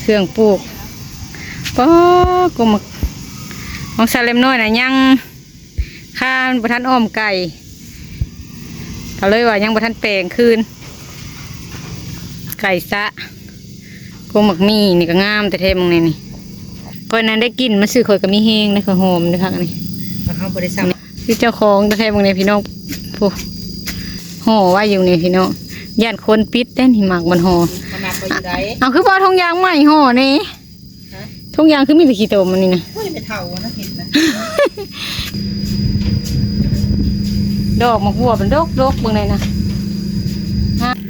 รื่องปลูกป้อกูมักของซาเลมน้อยนะยังข้าวประทันอ้อมไก่ก็เลยว่ายังประทันแปลงคืนไก่ซะกูมักมีนี่ก็งามแต่เทมึงนี่ก่อนนั้นได้กินมาซื้อข่อยก็มีแห้งนะข่อยหอมนะคะนี่เขาบริษัทคือเจ้าของแต่เทมึงนี่พี่น้องผู้ห่อว่าอยู่นี่พี่น้องย่านคนปิดได้นี่หมักมันห่อเอาคือบ่ทงยางใหม่ห่อนี่ทงยางคือมีแต่ขี้โตมันนี่นะไม่เท่านะเห็นนะดอกมะบัวเป็นดกเบิ่งเลยนะ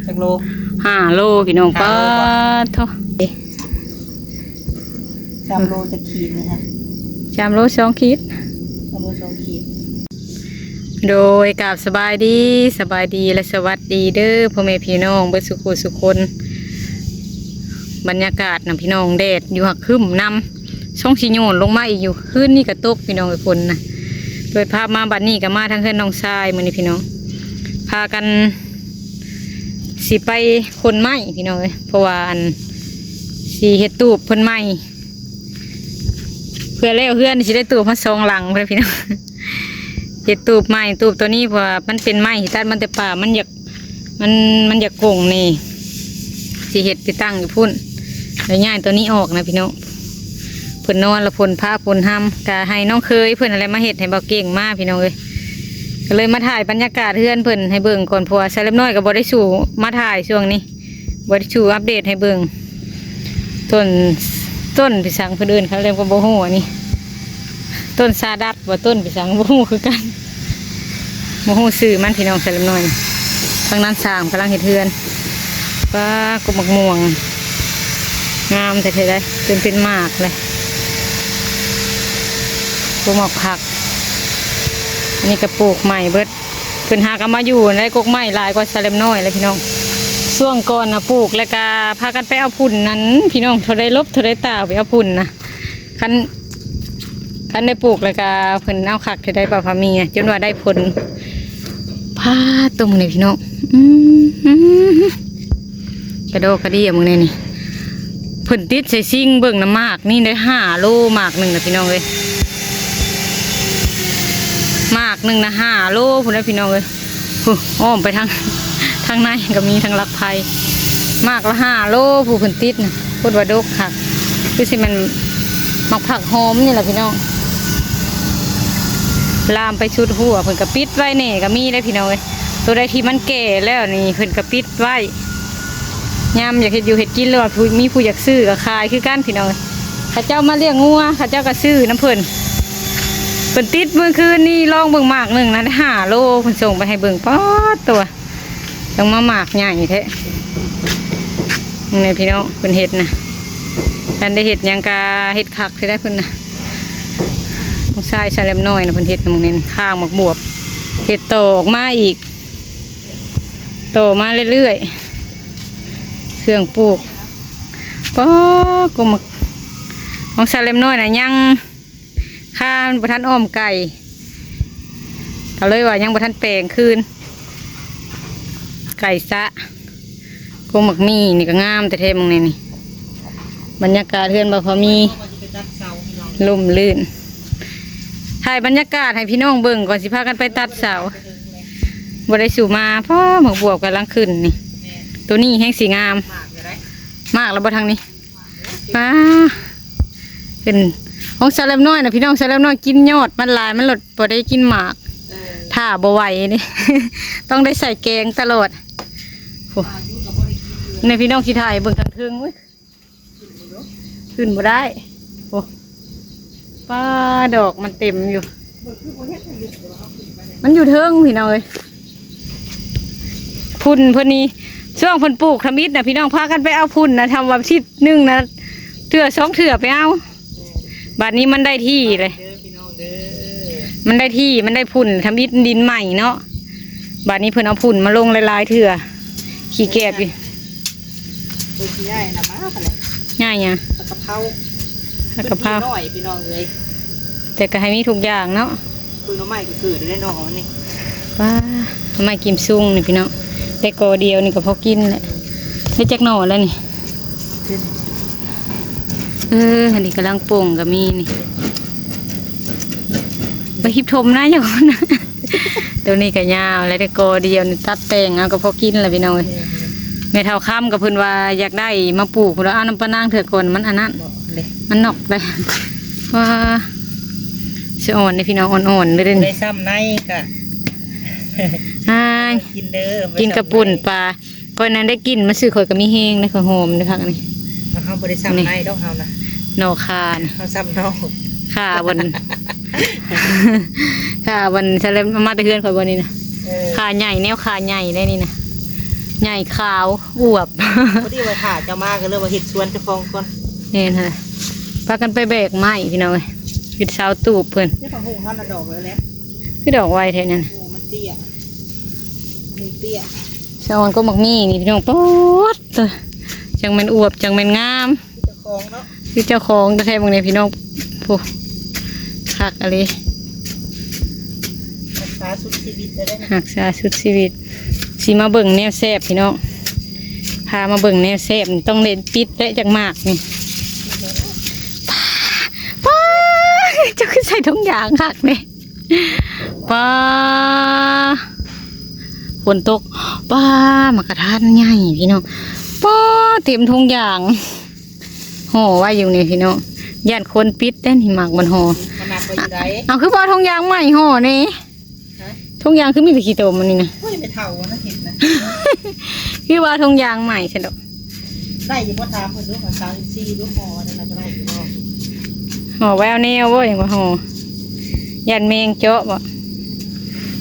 จากโล5 โลพี่น้องป้าเท่า3 โลจะขีดนะคะ3 โล 2 ขีด3 โล 2 ขีดโดยกราบสบายดีและสวัสดีเด้อพ่อแม่พี่น้องเบิดสุขสุขคนบรรยากาศนะพี่น้องแดดอยู่หักครึ้มนำช่องชิโยนลงมาอีกอยู่คืนนี่ก็ตกพี่น้องกับคนนะโดยภาพมาบัดนี้ก็มาทางเพื่อนน้องชายมื้อนี้พี่น้องพากันสิไปคนไม้พี่น้องเลยเพราะว่าอันสิเฮ็ดตูบเพิ่นไม้เพื่อแล้วเพื่อนสิได้ตูบมา2 หลังเพิ่นพี่น้องเฮ็ดตูบไม้ตูบตัวนี้เพราะว่ามันเป็นไม้ที่ตัดมันแต่ป่ามันอยากโก่งนี่สิเฮ็ดไปตั้งอยู่พุ่นแล้วย้ายตัวนี้ออกนะพี่น้องเพิ่นนอนละพลผ้าพลห้ำก็ให้น้องเคยเพิ่นอะไรมาเฮ็ดให้เบาเก่งมากพี่น้องเลยก็เลยมาถ่ายบรรยากาศเฮือนเพิ่นให้เบิ่งก่อนเพราะว่าใส่เล็บน้อยก็บ่ได้สู่มาถ่ายช่วงนี้บ่ได้สู่อัปเดตให้เบิ่งต้นพิสังเพิ่นเอิ้นเขาเรียกว่าบ่ฮู้อันนี้ต้นซาดัดว่าต้นพิสังบ่ฮู้คือกันบ่ฮู้ชื่อมันพี่น้องใส่เล็บน้อยทางนั้นสร้างกำลังเฮ็ดเฮือนป้ากบมักม่วงงามแต่เท่าไรจนเป็นหมากเลยปลูกหมอกผักนี่ก็ปลูกใหม่เบิดเพิ่นหากันมาอยู่ในกกไม้หลายกว่าซาเลมน้อยเลยพี่น้องช่วงก่อนนะปลูกแล้วก็พากันไปเอาพุ่นนั้นพี่น้องเท่าไรลบเท่าไรตาไปเอาพุ่นนะคันได้ปลูกแล้วก็เพิ่นเอาขักจะได้ปลาพามีจนว่าได้ผลพาตรงนี้พี่น้องกระโดดกระดิ่งมึงเนี่ยนี่เพิ่นติดใส่ซิ่งเบิ่งน้ำมากนี่ได้5 โลหมากหนึ่งนะพี่น้องเลยหมากหนึ่งนะ5 โลพุ่นนะพี่น้องเลยอ้อมไปทางในก็มีทางลักไผ่หมากละ5 โลผู้เพิ่นติดนะพูดว่าดกค่ะคือสิมันหมักผักหอมนี่แหละพี่น้องลามไปชุดหัวเพิ่นกระปิดไว้เนี่ยก็มีได้พี่น้องเลยตัวใดที่มันแก่แล้วนี่เพิ่นกระปิดไว้ยามอยากเห็ดอยู่เห็ดกินเลยมีผู้อยากซื้อก็ขายคือกันพี่น้องข้าเจ้ามาเลี้ยงงัวข้าเจ้าก็ซื้อน้ำเพิ่นติดเมื่อคืนนี่ลองเบิ่งหมากหนึ่งนะได้5 โลเพิ่นส่งไปให้เบิ่งป๊อดตัวต้องมาหมากใหญ่แท้นี่พี่น้องเพิ่นเห็ดนะท่านได้เห็ดยังกาเห็ดคักใช่ได้เพิ่นนะต้องใส่ซาเลมน้อยนะเพิ่นเห็ดตรงนี้ข้างหมกบวบเห็ดโตออกมาอีกโตมาเรื่อยๆเครื่องปลูกป้อกูมักของซาเลมน้อยนะยังข้าวประทันอ้อมไก่ก็เลยว่ายังประทันแปลงคืนไก่ซะกูมักมีนี่ก็งามแต่เทมึงนี่บรรยากาศเฮือนบ่พอมีลมลื่นถ่ายบรรยากาศให้พี่น้องเบิ่งก่อนสิพากันไปตัดเสาบ่ได้สู่มาเพราะหมกบวบกำลังขึ้นนี่ตัวนี้แห้งสีงามมากแล้วบ่ทางนี้ป้าเป็นของซาเลมน้อยนะพี่น้องซาเลมน้อยกินยอดมันลายมันหลดบ่ได้กินหมากถ้าบ่ไหวนี่ ต้องได้ใส่แกงตลอดในพี่น้องที่ถ่ายเบิ่งทางเทิงเว้ยขึ้นบ่ได้โอ้ป้าดอกมันเต็มอยู่มันอยู่เทิงพี่น้องเลยพุ่นพอนี้ช่วงเพิ่นปลูกทำอิฐนะพี่น้องพากันไปเอาพุ่นนะทำวันที่1นะเถื่อ2 เถื่อไปเอาบัดนี้มันได้ที่เลยมันได้ที่มันได้พุ่นทำอิฐดินใหม่เนาะบัดนี้เพิ่นเอาพุ่นมาลงหลายๆเถื่อขี้แกบอยู่ง่ายนะมาไปเลยง่ายเนี่ยกะเพราน้อยพี่น้องเลยแต่ก็ให้มีทุกอย่างเนาะคือน้ำไม้ก็คือได้น้องนี่ป้าทำไมกิมซุงนี่พี่น้องได้กอเดียวนี่ก็พอกินแหละได้จักหน่อแล้วนี่ อันนี้กำลังโป่งก็มีนี่ไปหิบทมนะอย่างนั้นนะ ตัวนี้ก็ยาวแล้วได้โกเดียวนี่ตัดแต่งเอาก็พอกินแล้วพี่น้องเอ้ยแม่เฒ่าค่ำกับเพิ่นว่าอยากได้มาปลูกแล้วเอาน้ำปะนางเถื่อก่อนมันอันนั้นมันนอกเลยว่าสิอ่อนนี่พี่น้องอ่อนๆเลยเด้ ได้ นี่ ซ้ำในกะ กินเด้อ กินกระปุ่นปลาเพราะนั้นได้กินมันซื้อข่อยก็มีแห้งนะข่อยหอมนะพักนี่ เฮาบ่ได้ซ้ำในดอกเฮานะ นอคาน เฮาซ้ำนอก ค่าวัน ค่าวันเฉลิมมาแตะเฮือนข่อยวันนี้นะค่าใหญ่แนวค่าใหญ่ได้นี่นะใหญ่ขาวอวบ พอดีว่าถ่าจะมาก็เลยว่าเฮ็ดสวนเจ้าของก่อน นี่นะพากันไปแบกไม้พี่น้องเอ้ยยึดเสาตูบเพิ่น เจ้าของหูเฮาน่ะดอกแล้วแหละ คือดอกไวแท้นั่น โอ้มันเตี้ยมันเตี้ย สะออนก็มักมี่นี่พี่น้องป๊อดจังแม่นอวบจังแม่นงาม เจ้าของเนาะ คือเจ้าของแต่แท้บางเนี่ยพี่น้องผู้คักอะไร รักษาสุดชีวิตได้ หักษาสุดชีวิตสีมาเบิ่งแนวแซบพี่น้องพามาเบิ่งแนวแซบนี่ต้องเล่นปิดและจักมากนี่ป้าเจ้าขึ้นใส่ทุกอย่างคักเนี่ยป้าฝนตกป้ามากระทานใหญ่พี่น้องป้าเต็มทุกอย่างห่อไว้อยู่นี่พี่น้องย่านคนปิดได้นี่หมากมันห่อ ขนาดไปอยู่ได เอาคือว่าทงยางใหม่ห่อนี่ทงยางคือมีแต่ขี้โตมันนี่นะ เฮ้ยไม่เท่านะเห็นนะ คือว่าทงยางใหม่ใช่ดอก ได้อยู่บ่ถามเพิ่นดูว่า34ดูหอนั่นน่ะก็ได้อยู่เนาะ ห่อแววแนวว่าอย่างว่าห่อยันแมงเจาะบ่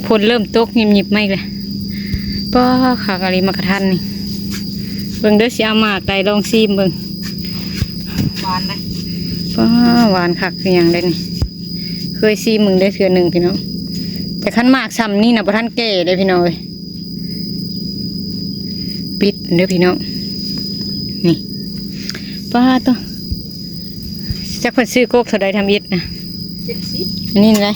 ฝนเริ่มตกหยิบๆไม่เลยป้าขากะลีมากระทันนี่เบิ่งเด้อสิเอามากได้ลองซีมเบิ่ง หวานนะ ป้าหวานคักคือหยังได้นี่เคยซีมมึงได้เทื่อหนึ่งพี่น้องแต่ขั้นมากซ้ำนี่นะบ่ทันแก่เลยพี่น้องเอ้ยปิดเด้อพี่น้องนี่ป้าตัวจักเพิ่นซื้อโกกเท่าใดทำอิฐนะ 70 อันนี้อะไร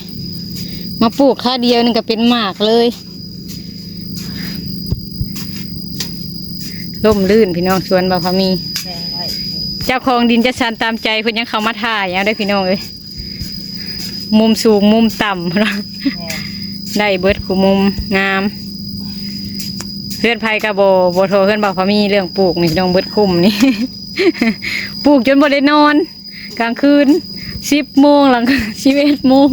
มาปลูกค่าเดียวนึงก็เป็นหมากเลยร่มลื่นพี่น้องสวนบ่าวพามี แพงไว้ เจ้าของดินจะสันตามใจเพิ่นยังเข้ามาถ่ายเอาได้พี่น้องเอ้ยมุมสูงมุมต่ำ แม่ ได้เบิดคู่มุมงามเพื่อนไผกับโบโทรเพื่อนบ่าวพามีเรื่องปลูกนี่พี่น้องเบิดคุ้มนี่ ปลูกจนบ่ได้นอน กลางคืน10 โมงหลัง 11 โมง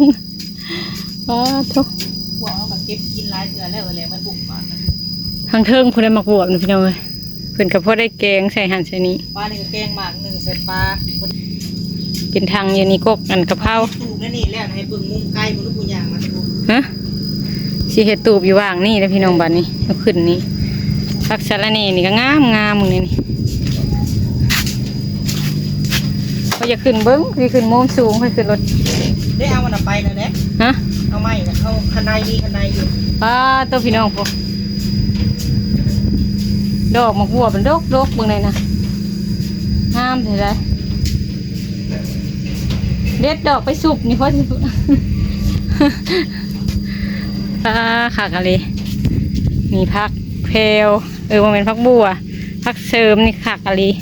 อ้าทุก พวกเอามาเก็บกินหลายเทื่อแล้วแหละมันปลูกมานะ ทางเทิงเพิ่นได้มักบวบนี่พี่น้องเอ้ยเพิ่นก็พอได้แกงใส่หั่นใส่นี้ ปลานี่ก็แกงหมากหนึ่งใส่ปลาคน เป็นทางอยู่นี่กกอันกะเพรา ปลูกนั่นนี่แล้วให้เบิ่งมุมไกลบ่รู้ผู้ย่างมันปลูก ฮะสิเฮ็ดตูบอยู่ว่างนี่แล้วพี่น้องบัดนี้เอาขึ้นนี่ผักสะระแหน่นี่ก็งามมึงนี่เขาจะขึ้นเบิ้งคือขึ้นโมงสูงค่อยขึ้นรถ ได้เอามันไปแล้วแหละ ฮะ เอาไม้น่ะเอาคันในมีคันในอยู่ ป้าตัวพี่น้องพวกดอกมะบัวเป็นดกเบิ่งเลยนะงามเท่าไรเด็ดดอกไปสุบนี่พอที่สุด ป้าขากะเลยนี่พักเพลว่าเป็นพักบัวพักเสริมนี่ขากะเลย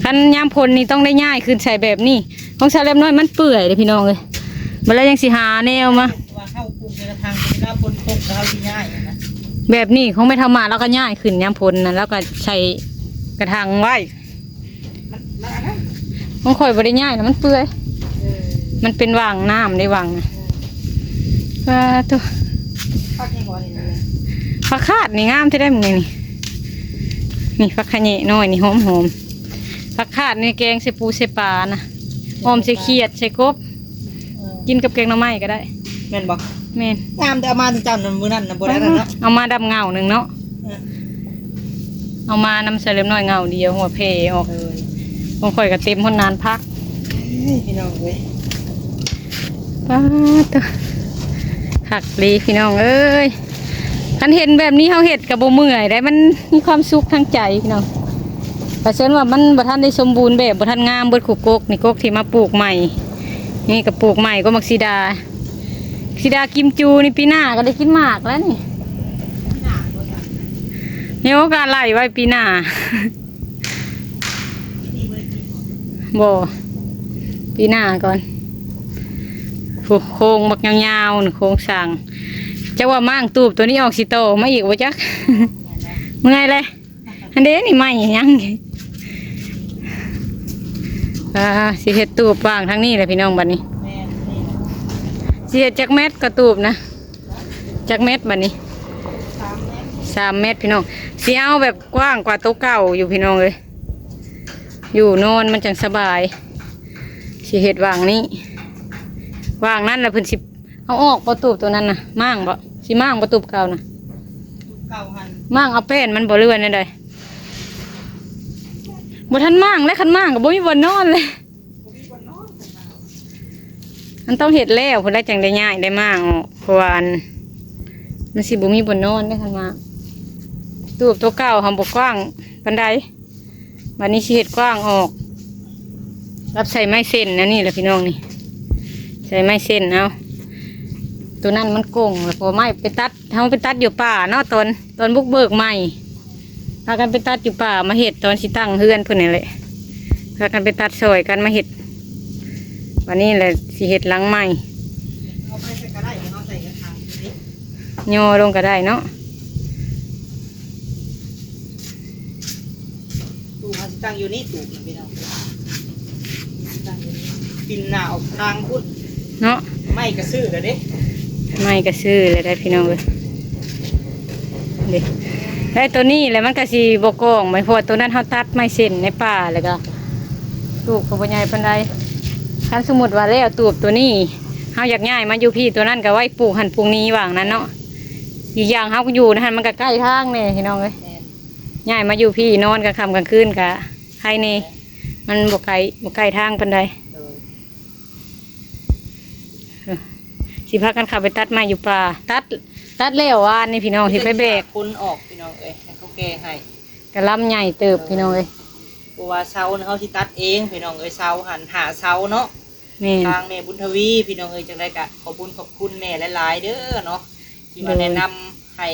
คันยามพลนี่ต้องได้ง่ายขึ้นใส่แบบนี้ของชาเล็บน้อยมันเปื่อยเลยพี่น้องเลยมันแล้วยังสิหาแนวมา ว่าเข้าปลูกในกระถางเวลาฝนตกแล้วสิง่ายนะ แบบนี้ของไม่ทำมาแล้วก็ง่ายขึ้นยามพลนะแล้วก็ใส่กระถางไว้ มันอันนั้น ของข่อยบริง่ายนะมันเปื่อย เออ มันเป็นวางน้ำได้วางนะตัว พักยังบ่นี่นะ ฟักคาดนี่งามที่ได้มึงนี่นี่ฟักขะเนะน้อยนี่หอมฟักคาดนี่แกงใส่ปูใส่ปลานะหอมใส่เขียดใส่กบกินกับแกงหน่อไม้ก็ได้ แม่นบ่ แม่น งามแต่เอามาถึงเจ้านั่นมื้อนั้นน่ะบ่ได้นั่นเนาะ เอามาดำเงาหนึ่งเนาะ เออ เอามานำเสลิมน้อยเงาเดียวหัวเพออก เออ ของข่อยก็เต็มคนนานพัก พี่น้องเว้ย ป้าตัวหักลีพี่น้องเอ้ยคันเห็นแบบนี้เขาเห็ดกับโบเมื่อยได้มันมีความสุขทางใจพี่น้องแต่เช่นว่ามันบ่ทันได้สมบูรณ์แบบบ่ทันงามเบิดขุกกกนี่กกที่มาปลูกใหม่นี่ก็ปลูกใหม่ก็มักซีดากิมจูนี่ปีหน้าก็ได้กินหมากแล้วนี่เนี่ยโอกาสไล่ไว้ปีหน้าบ่ ปีหน้าก่อนโค้งบักยาวๆโค้งสั่งจะว่ามั่งตูบตัวนี้ออกสิโตมาอีกวะจัก เมื่อยเลยอันเด้นี่ไม่ยังสิเฮ็ดตูบวางทั้งนี้เลยพี่น้องบัดนี้ แม่นี่ สิเฮ็ดจักเม็ดก็ตูบนะจักเม็ดบัดนี้ 3 เมตร 3 เม็ดพี่น้องสิเอาแบบกว้างกว่าโต๊ะเก่าอยู่พี่น้องเลยอยู่นอนมันจังสบายสิเฮ็ดวางนี้วางนั่นแล้วเพิ่นสิเอาออกประตูตัวนั้นน่ะมั่างบ่สิมั่างประตูเก่าน่ะ เก่าหัน มั่างเอาแป้นมันบ่เลื่อนได้บ่ทันมั่างและคันมั่างก็บ่มีบ่นอนเลย บ่มีคนนอน มันต้องเฮ็ดแล้วเพิ่นได้จังได้ย้ายได้มั่างออกเพราะว่ามันสิบ่มีบ่นอนได้คันมั่างตู้ตัวเก่าหำบ่กว้างปานใดบัดนี้สิเฮ็ดกว้างออกรับใส่ไม้เส้นนะนี่แหละพี่น้องนี่ใส่ไม้เส้นเอาตัวนั้นมันโกงแล้วพอไม้ไปตัดเฮาไปตัดอยู่ป่าเนาะตอนบุกเบิกใหม่พากันไปตัดอยู่ป่ามาเฮ็ดตอนสิตั้งเฮือนเพิ่นนี่แหละพากันไปตัดซอยกันมาเฮ็ดวันนี้แหละสิเฮ็ดหลังใหม่ เอาไปใส่กระได้เอาใส่กระถางนี่ ย่อลงก็ได้เนาะ ตู้มันตั้งอยู่นี่ตู้นะพี่น้องตั้งอยู่นี่ปินหน้าออกทางพุ่น เนาะ ไม่กระซื้อแล้วเด้ ไม่ก็ซื้อเลยได้พี่น้องเลยเด็ได้ตัวนี้แหละมันก็สิบกองไม่พอตัวนั้นเขาตัดไม้เส้นในป่าแล้วก็ตูบกับปัญญาปันไดคันสมมุติว่าแล้วตูบตัวนี้เขาอยากง่ายมาอยู่พี่ตัวนั้นก็ไว้ปลูกหันปลูกนี้ว่างนั้นเนาะอีกอย่างเขาก็อยู่นะฮะมันก็ใกล้ทางเนี่ยพี่น้องเลย แม่น ง่ายมาอยู่พี่นอนกลางค่ำกลางคืนกะใครนี่มันบกไกลทางปันได เลย สิพากันขับไปตัดไม้อยู่ป่าตัดแล้วว่านนี่พี่น้องที่ไปแบก คนออกพี่น้องเอ้ยให้เขาแก้ให้ กระลำใหญ่เติบพี่น้องเอ้ย เพราะว่าเสาเขาที่ตัดเองพี่น้องเอ้ยเสาหันหาเสาเนาะ แม่น ทางแม่บุญทวีพี่น้องเอ้ยจังได้กะขอบคุณแม่หลายๆเด้อเนาะที่มาแนะนำให้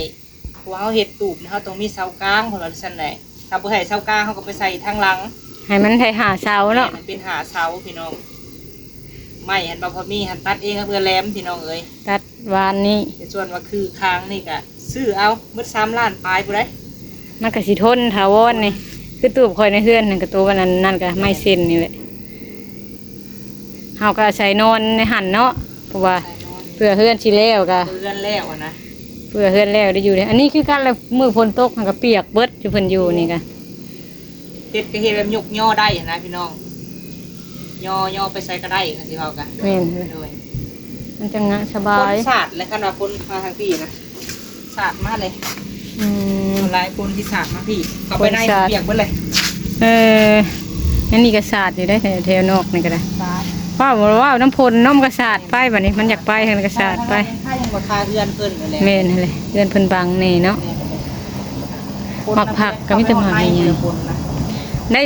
เพราะว่าเขาเฮ็ดตูบนะเขาต้องมีเสากลางของเราชั้นไหนถ้าบ่ให้เสากลางเขาก็ไปใส่ทางหลัง ให้มันไทยหาเสาเนาะ มันเป็นหาเสาพี่น้องไม่หันบ่พอมีหันตัดเองครับเพื่อแหลมพี่น้องเอ้ย ตัดวานนี้ ในส่วนว่าคือค้างนี่กะซื้อเอาเมื่อ3 ล้านปลายกูได้ มันก็สิทนถาวรนี่คือตูบคอยในเฮือนนั่นก็ตัววันนั้นนั่นก็ไม่เส้นนี่แหละเฮาก็ใส่นอนในหันเนาะเพราะว่า ใส่นอน เพื่อเฮือนสิแล้วก็ เพื่อนแล้วอะนะ เพื่อเฮือนแล้วได้อยู่เลยอันนี้คือกันแล้วมือฝนตกมันก็เปียกเบิดอยู่เพิ่นอยู่นี่ก็ เฮ็ดก็เฮ็ดแบบยกย่อได้อะนะพี่น้องย่อไปใส่ก็ได้กันสิเฮากัน แม่นเลย โดย มันจังงะสบา คน ย สาดและคันว่าคนมาทางพี่นะสาดมาเลย อืม หลายคนที่สาดมาพี่เข้าไปใน คนสาด เปียกเบิดเลย อันนี้ก็สาดอยู่ได้แถวนอกนี่ก็ได้ สาด ว่าน้ำพลน้ำกระสาดไปบัดนี้มันอยากไปให้มันกระสาดไป ถ้ายังบ่ทาเรือนเพิ่นนั่นแหละ แม่นเลยเดือนเพิ่นบังนี่เนาะ หมักผักก็มีแต่หมักใหญ่ คนนะ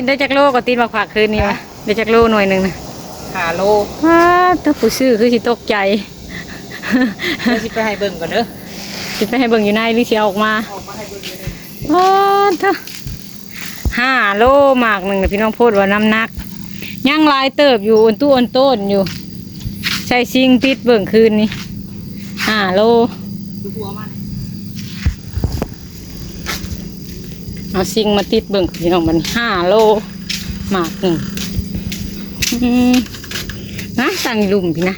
ได้จักโลก็ตีนหมักผักคืนนี้วะได้จักโลหน่วยหนึ่งนะ 5 โล ว้าถ้าผู้ซื้อคือสิตกใจ เดี๋ยวสิไปให้เบิ่งก่อนเด้อ สิไปให้เบิ่งอยู่ในหรือสิเอาออกมา ออกมาให้เบิ่งเลย ว้าถ้า5 โลหมากหนึ่งน่ะพี่น้องพูดว่าน้ำหนักยังหลายเติบอยู่อ้นตู้อ้นต้นอยู่ใส่ซิงติดเบิ่งคืนนี้5 โล ดูหัวมัน เอาซิงมาติดเบิ่งพี่น้องมัน5 โลหมากหนึ่งนะตั้งอยู่หลุมพี่นะ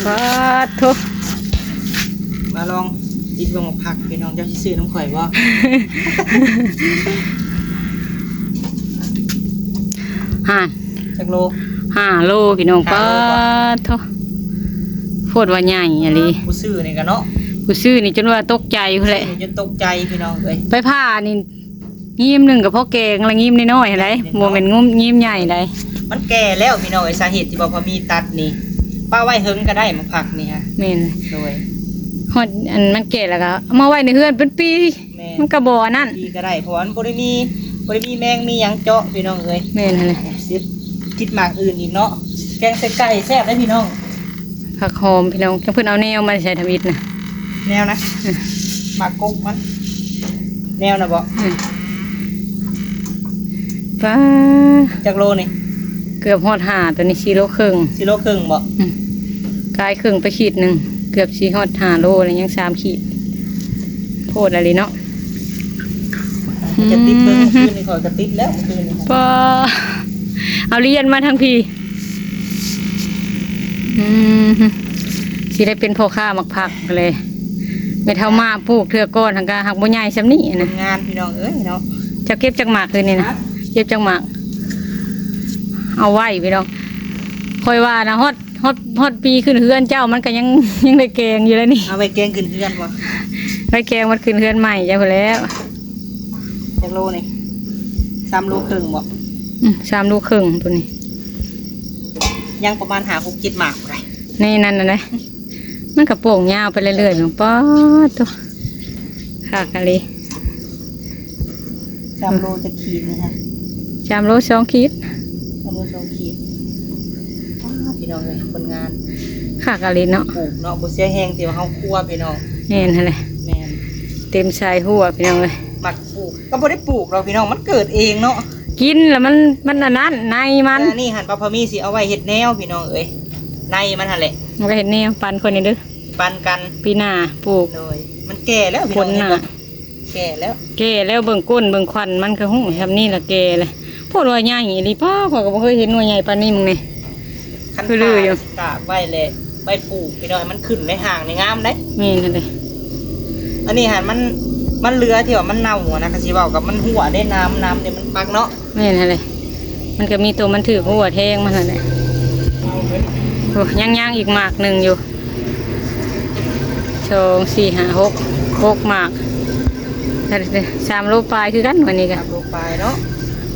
ว้าทุ มาลองติดเบิ่งหมักผักพี่น้องเจ้าสิซื้อน้ำข่อยบ่ ห้า จักโล 5 โลพี่น้อง ห้า ป้า โล ทุโคตรว่าใหญ่อะไร ผู้ซื้อนี่ก็เนาะ ผู้ซื้อนี่จนว่าตกใจอยู่แหละ จนตกใจพี่น้องเอ้ย ไปผ้านี่ยิ้มหนึ่งกับพ่อแกงละยิ้มน้อยๆอะไรโมเมนต์งุ้มยิ้มใหญ่เลย มันแก่แล้วพี่น้องไอ้สาเหตุที่บอกว่ามีตัดนี่ป้าไว้เฮิงก็ได้มาผักนี่ฮะ เมน โดย ฮอดอันมันแก่แล้วก็เอามาไว้ในเฮือนเป็นปี แม่ มันกระบอกนั่น ดีก็ได้เพราะว่ามันบ่ได้มีแมงมีหยังเจาะพี่น้องเอ้ย เมนเลย สิคิดหมากอื่นอีกเนาะแกงใส่ไก่แซ่บได้พี่น้อง ผักหอมพี่น้องจังเพิ่นเอาแนวมาใส่ทวิตนะ แนวนะหมากกกมันแนวนะบ่ แ ป้า จักโลนี่ เกือบฮอด5ตัวนี้4โลครึ่ง 4 โลครึ่งบ่ กายครึ่งไปขีดหนึ่งเกือบ4ฮอด5โลแล้วยัง3ขีดโพดอะไรเนาะ จะติดเบิ่งคืนนี่ขอยก็ติดแล้วคืนนี่ ป้าเอาเรียนมาทั้งพี่สิได้เป็นพ่อค้ามักผักเลยไม่เท่ามาปลูกเทื่อก้อนทางการหักบ่ใหญ่ซำนี้นะ งานพี่น้องเอ้ยเนาะ เจะเก็บจักหมากคืนนี่นะเก็บจักหมากเอาไว้พี่น้องค่อยว่านะฮอดปีขึ้นเฮือนเจ้ามันก็ยังได้แกงอยู่แล้วนี่ เอาไปแกงขึ้นเฮือนบ่ ได้แกงมันขึ้นเฮือนใหม่จ้ะพุ่นแล้ว จักโลนี่3 โลครึ่งบ่ 3 โลครึ่งตัวนี้ ยังประมาณ5-6-7หมากบ่ได้ นี่นั่นนะมันกระโปรงยาวไปเรื่อยๆของป๊อดตัวขากะลี 3 โลจะขีดนี่ฮะ 3 โล 2 ขีด 3 โล 2 ขีดพี่น้องเอ้ยคนงาน ขากะลีเนาะ ปลูกเนาะบ่เสียแฮงที่ว่าเฮาคั่วพี่น้อง เห็นหั่นแหละ แม่น เต็มชายหัวพี่น้องเลย มักปลูกก็บ่ได้ปลูกหรอกพี่น้องมันเกิดเองเนาะ กินแล้วมันอันนั้นในมัน แต่นี่หั่นปลาพะมีสิเอาไว้เฮ็ดแนวพี่น้องเอ้ยในมันหั่นแหละ มันก็เห็นนี่ปันคนนี้เด้อ ปันกัน ปีหน้าปลูก โดยมันแก่แล้วพี่ ค น้อน ง หน้า เห็นบ่แก่แล้ว แก่แล้วเบิ่งก้นเบิ่งควันมันก็หุ่งทำนี่ละแก่เลยพูดว่าใหญ่อีหลีป้าข้อยก็บ่เคยเห็นหน่วยใหญ่ปานนี้มึงนี่ คัน คือลืออยู่ ตากไว้แหละไว้ปลูกพี่น้องให้มันขึ้นในห่างในงามได้ นี่นั่นเลย อันนี้หั่นมันเหลือที่ว่ามันเน่าหัวนะก็สิเว้ากับมันหัวได้น้ำเนี่ยมันปักเนาะ นี่นั่นเลยมันก็มีตัวมันถือหัวแทงมันนั่นแหละโอ้ย่างอีกหมากหนึ่งอยู่2 4 5 6หมาก3 โลปลายคือกันวันนี้ก็ ครับลงไปเนาะ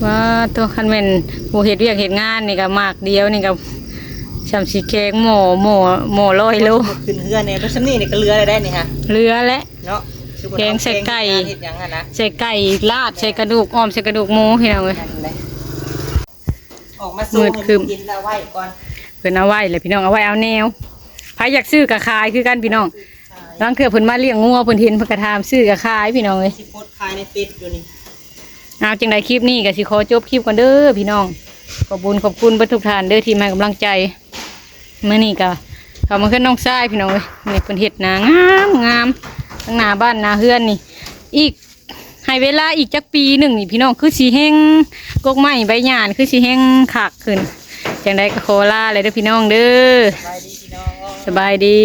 ว่าตัวคันแม่นผู้เฮ็ดเวียกเฮ็ดงานนี่ก็หมากเดียวนี่ก็ชำสิแกงหม้อ100 โล ขึ้นเฮือนเนี่ยแล้วซัมนี่ก็เหลือได้นี่ฮะ เหลือและ เนาะ แกงใส่ไก่ เฮ็ดหยังอะนะ ใส่ไก่ลาดใส่กระดูกอ้อมใส่กระดูกหมูพี่น้องเอ้ย นั่นแหละออกมาสู้ มืดครึ้ม กินแล้วไว้ก่อน เพิ่นเอาไว้เลยพี่น้องเอาไว้เอาแนวไผอยากซื้อก็ขายคือกันพี่น้องบางเทื่อเพิ่นมาเลี้ยงงัวเพิ่นเห็นเพิ่นก็ถามซื้อก็ขายพี่น้องเอ้ย สิโพสต์ขายในเฟซอยู่นี่ เอาจังไดคลิปนี้ก็สิขอจบคลิปก่อนเด้อพี่น้องขอบคุณเบิดทุกท่านเด้อที่มาให้กำลังใจมื้อนี้ก็เข้ามาขึ้นน้องทรายพี่น้องเอ้ยนี่เพิ่นเฮ็ดหน้างามทั้งหน้าบ้านหน้าเฮือนนี่อีกให้เวลาอีกจักปีหนึงนี่พี่น้องคือสิแห้งกกไม้ใบหญ้านี่คือสิแห้งคักขึ้นจังไดก็ขอลาเลยเด้อพี่น้องเด้อ สบายดีพี่น้อง สบายดี